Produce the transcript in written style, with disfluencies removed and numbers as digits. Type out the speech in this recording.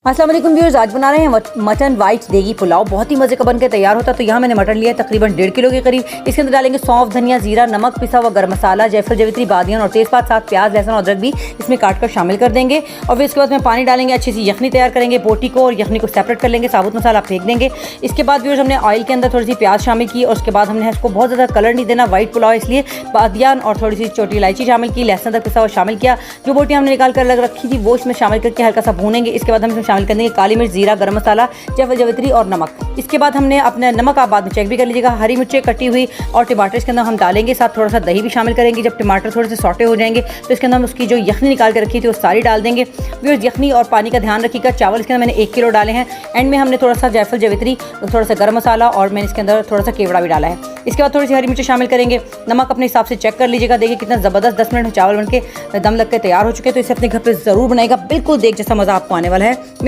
अस्सलाम वालेकुम व्यूअर्स, आज बना रहे हैं मटन वाइट देगी पुलाव। बहुत ही मज़े का बनकर तैयार होता है। तो यहाँ मैंने मटन लिया है तकरीबन 1.5 किलो के करीब। इसके अंदर डालेंगे सौंफ, धनिया, जीरा, नमक, पिसा हुआ गरम मसाला, जायफल, जवित्री, बादियान और तेज़पात, साथ प्याज, लहसुन और अदरक भी इसमें काट कर शामिल कर देंगे। और फिर इसके बाद में पानी डालेंगे, अच्छी सी यखनी तैयार करेंगे, बोटी को और यखनी को सेपरेट कर लेंगे, साबुत मसाला फेंक देंगे। इसके बाद व्यूअर्स हमने ऑयल के अंदर थोड़ी सी प्याज शामिल की और उसके बाद हमने इसको बहुत ज़्यादा कलर नहीं देना, वाइट पुलाव इसलिए बादियान और थोड़ी सी छोटी इलायची शामिल की, लहसुन तक पिसा हुआ शामिल किया। जो बोटी हमने निकाल कर अलग रखी थी वो इसमें शामिल करके हल्का सा भूनेंगे। इसके बाद हम इसमें शामिल कर देंगे काली मिर्च, जीरा, गरम मसाला, जायफल, जवित्री और नमक। इसके बाद हमने अपना नमक आप बाद में चेक भी कर लीजिएगा। हरी मिर्चें कटी हुई और टमाटर इसके अंदर हम डालेंगे, साथ थोड़ा सा दही भी शामिल करेंगे। जब टमाटर थोड़े से सॉटे हो जाएंगे तो इसके अंदर हम उसकी जो यखनी निकाल के रखी थी वो सारी डाल देंगे। फिर यखनी और पानी का ध्यान रखिएगा। चावल इसके अंदर मैंने 1 किलो डाले हैं। एंड में हमने थोड़ा सा जायफल, जवित्री, थोड़ा सा गरम मसाला और मैंने इसके अंदर थोड़ा सा केवड़ा भी डाला है। इसके बाद थोड़ी सी हरी मिर्चें शामिल करेंगे। नमक अपने हिसाब से चेक कर लीजिएगा। देखिए कितना ज़बरदस्त 10 मिनट में चावल बनके दम लग के तैयार हो चुके हैं। तो इसे अपने घर पर ज़रूर बनाएगा, बिल्कुल देख जैसा मज़ा आपको आने वाला है।